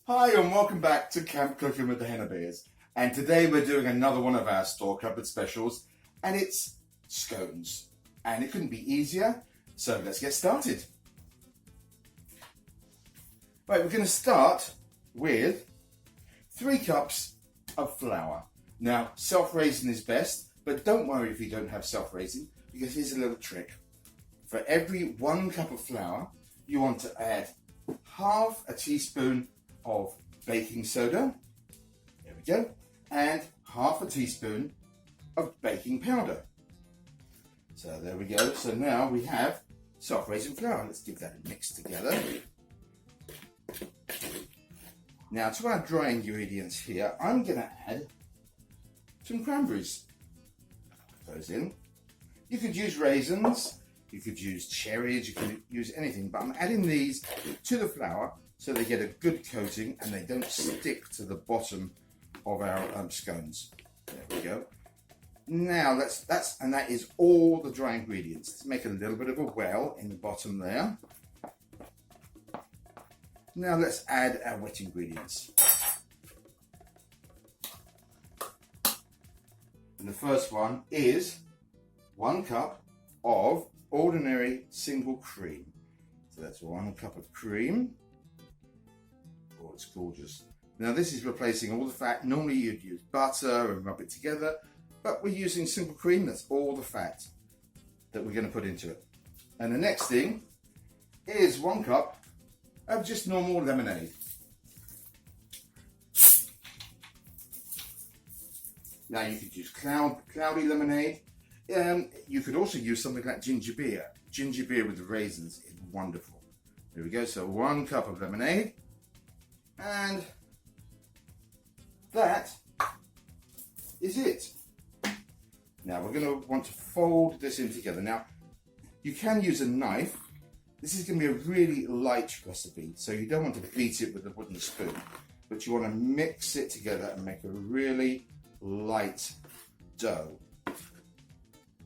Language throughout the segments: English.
Hi and welcome back to Camp Cooking with the Henna Bears. And today we're doing another one of our store cupboard specials, and it's scones. And it couldn't be easier, so let's get started. Right, we're going to start with 3 cups of flour. Now, self-raising is best, but don't worry if you don't have self-raising, because here's a little trick. For every 1 cup of flour, you want to add half a teaspoon of baking soda, there we go, and half a teaspoon of baking powder. So there we go. So now we have self-raising flour. Let's give that a mix together. Now to our dry ingredients here, I'm going to add some cranberries. Put those in. You could use raisins, you could use cherries, you could use anything, but I'm adding these to the flour so they get a good coating and they don't stick to the bottom of our scones. There we go. Now that is all the dry ingredients. Let's make a little bit of a well in the bottom there. Now let's add our wet ingredients. And the first one is 1 cup of ordinary single cream. So that's 1 cup of cream. Oh, it's gorgeous. Now this is replacing all the fat. Normally you'd use butter and rub it together, but we're using simple cream. That's all the fat that we're going to put into it. And the next thing is 1 cup of just normal lemonade. Now you could use cloudy lemonade. You could also use something like ginger beer. Ginger beer with the raisins is wonderful. There we go. So 1 cup of lemonade. And that is it. Now we're going to want to fold this in together. Now you can use a knife. This is going to be a really light recipe, so you don't want to beat it with a wooden spoon, but you want to mix it together and make a really light dough.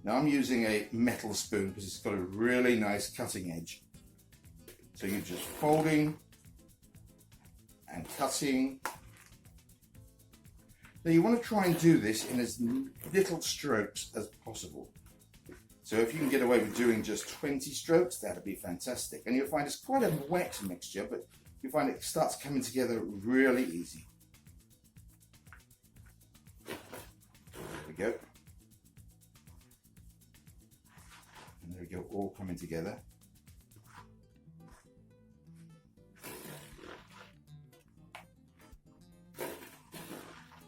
Now I'm using a metal spoon because it's got a really nice cutting edge. So you're just folding and cutting. Now you want to try and do this in as little strokes as possible. So if you can get away with doing just 20 strokes, that'd be fantastic. And you'll find it's quite a wet mixture, but you'll find it starts coming together really easy. There we go. And there we go, all coming together.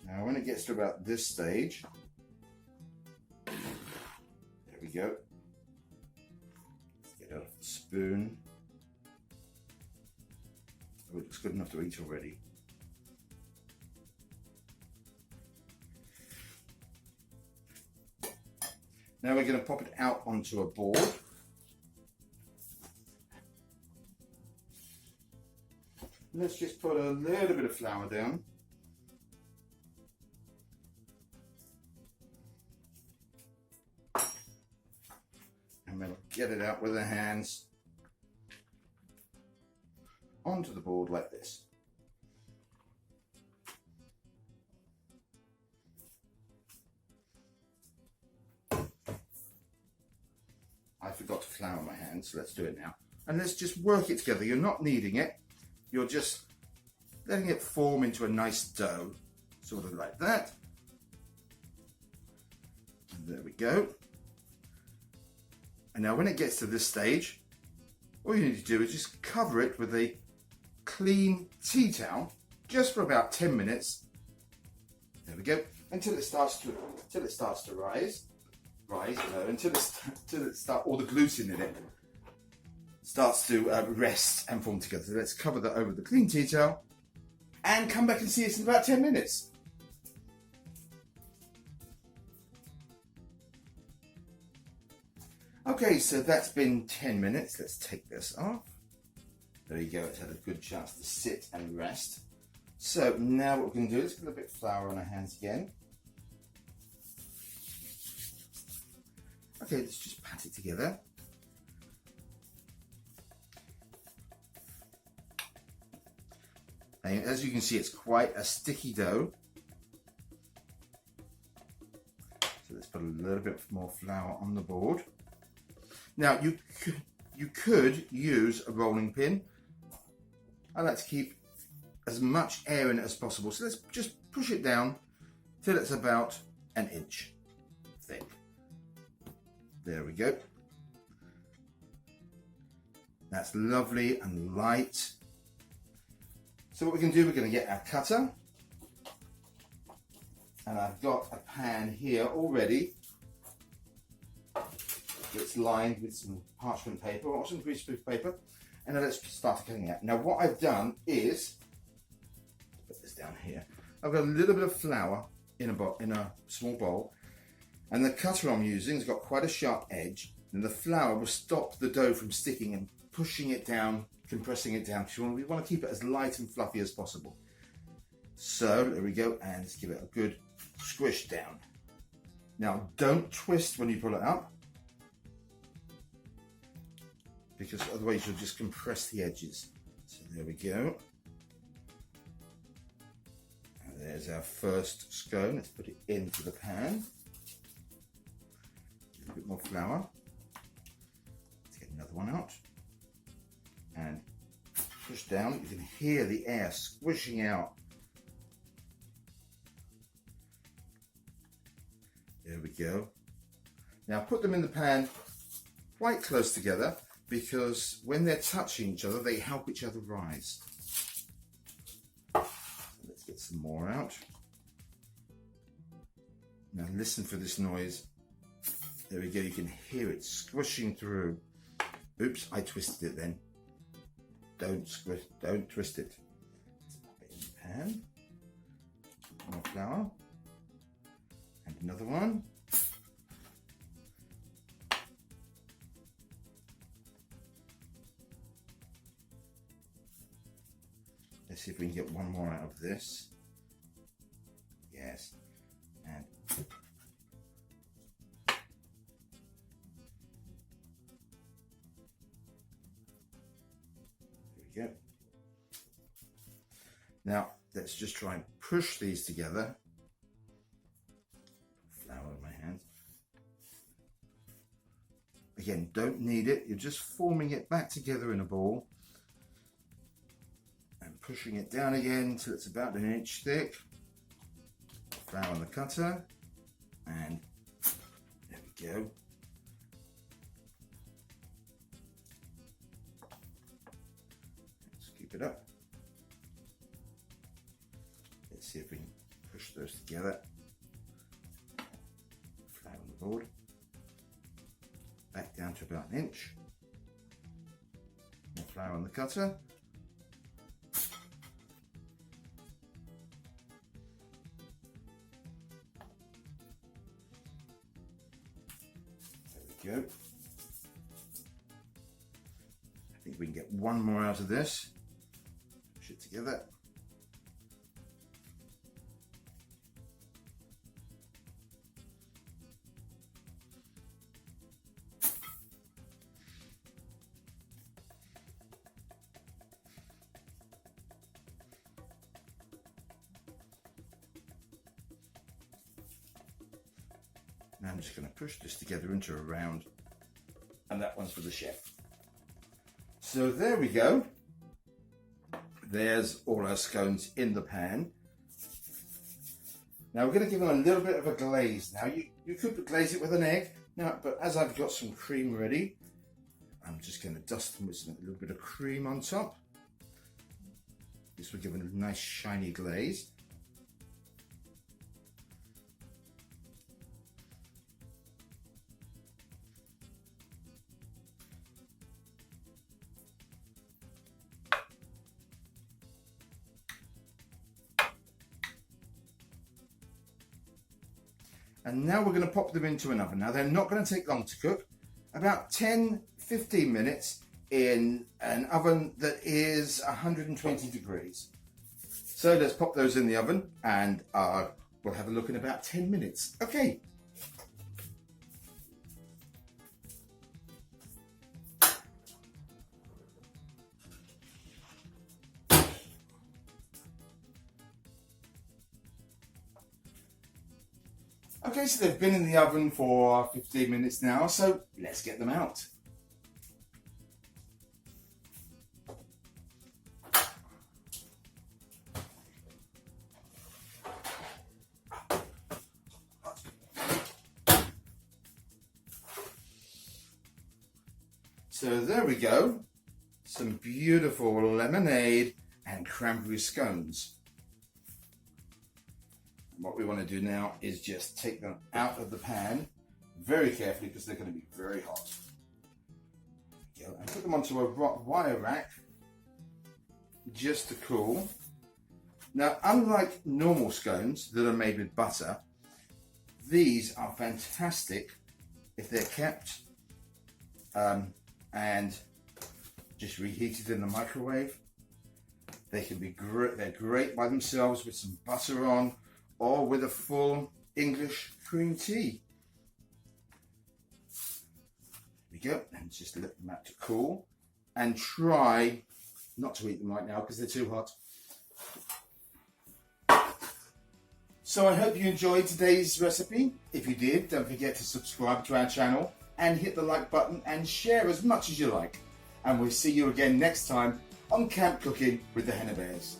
Now when it gets to about this stage, there we go. Let's get out the spoon. Oh, it looks good enough to eat already. Now we're going to pop it out onto a board. Let's just put a little bit of flour down. And we'll get it out with our hands onto the board like this. I forgot to flour my hands, so let's do it now. And let's just work it together. You're not kneading it, you're just letting it form into a nice dough, sort of like that. And there we go. And now when it gets to this stage, all you need to do is just cover it with a clean tea towel, just for about 10 minutes. There we go, until it starts to rise. Until all the gluten in it starts to rest and form together. So let's cover that over the clean tea towel and come back and see us in about 10 minutes. Okay, so that's been 10 minutes. Let's take this off. There you go, it's had a good chance to sit and rest. So now what we're going to do is put a bit of flour on our hands again. Okay, let's just pat it together. And as you can see, it's quite a sticky dough. So let's put a little bit more flour on the board. Now you could use a rolling pin. I like to keep as much air in it as possible. So let's just push it down till it's about an inch thick. There we go. That's lovely and light. So what we're going to do, we're going to get our cutter. And I've got a pan here already. It's lined with some parchment paper or some greaseproof paper. And then let's start cutting out. Now what I've done is, put this down here. I've got a little bit of flour in a small bowl. And the cutter I'm using has got quite a sharp edge. And the flour will stop the dough from sticking and pushing it down, compressing it down. Because we want to keep it as light and fluffy as possible. So there we go, and let's give it a good squish down. Now don't twist when you pull it up, because otherwise you'll just compress the edges. So there we go. And there's our first scone. Let's put it into the pan. A little bit more flour. Let's get another one out. And push down. You can hear the air squishing out. There we go. Now put them in the pan quite close together, because when they're touching each other, they help each other rise. Let's get some more out. Now listen for this noise. There we go, you can hear it squishing through. Oops, I twisted it then. Don't twist it. Let's pop it in the pan. More flour. And another one. Let's see if we can get one more out of this. Yes. And there we go. Now let's just try and push these together. Flour in my hand. Again, don't knead it, you're just forming it back together in a ball. Pushing it down again till it's about an inch thick. Flour on the cutter, and there we go. Scoop it up. Let's see if we can push those together. Flour on the board. Back down to about an inch. More flour on the cutter. Go. I think we can get one more out of this. Push it together. Now I'm just going to push this together into a round, and that one's for the chef. So there we go. There's all our scones in the pan. Now we're going to give them a little bit of a glaze. Now you could glaze it with an egg, now, but as I've got some cream ready, I'm just going to dust them with a little bit of cream on top. This will give it a nice shiny glaze. And now we're going to pop them into an oven. Now they're not going to take long to cook, about 10-15 minutes in an oven that is 120 degrees. So let's pop those in the oven, and we'll have a look in about 10 minutes. Okay. Okay, so they've been in the oven for 15 minutes now, so let's get them out. So there we go, some beautiful lemonade and cranberry scones. What we want to do now is just take them out of the pan very carefully because they're going to be very hot. There we go. And put them onto a wire rack just to cool. Now, unlike normal scones that are made with butter, these are fantastic if they're kept and just reheated in the microwave. They can be great. They're great by themselves with some butter on, or with a full English cream tea. There we go, and just let them out to cool, and try not to eat them right now because they're too hot. So I hope you enjoyed today's recipe. If you did, don't forget to subscribe to our channel and hit the like button and share as much as you like. And we'll see you again next time on Camp Cooking with the Henna Bears.